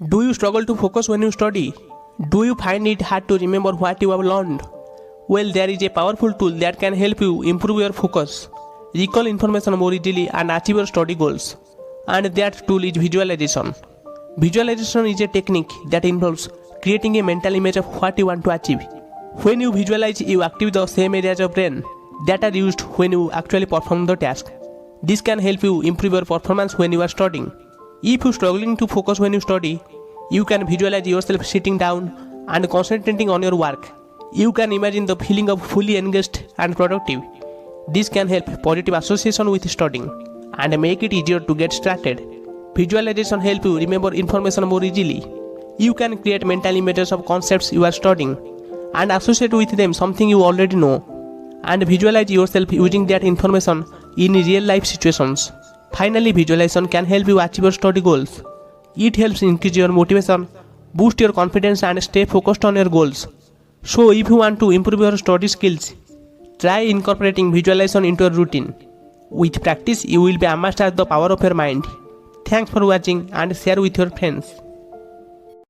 Do you struggle to focus when you study? Do you find it hard to remember what you have learned? Well, there is a powerful tool that can help you improve your focus, recall information more easily, and achieve your study goals. And that tool is visualization. Visualization is a technique that involves creating a mental image of what you want to achieve. When you visualize, you activate the same areas of brain that are used when you actually perform the task. This can help you improve your performance when you are studying. If you are struggling to focus when you study, you can visualize yourself sitting down and concentrating on your work. You can imagine the feeling of fully engaged and productive. This can help positive association with studying and make it easier to get distracted. Visualization helps you remember information more easily. You can create mental images of concepts you are studying and associate with them something you already know, and visualize yourself using that information in real life situations. Finally, visualization can help you achieve your study goals. It helps increase your motivation, boost your confidence, and stay focused on your goals. So if you want to improve your study skills, try incorporating visualization into your routine. With practice, you will be amazed at the power of your mind. Thanks for watching and share with your friends.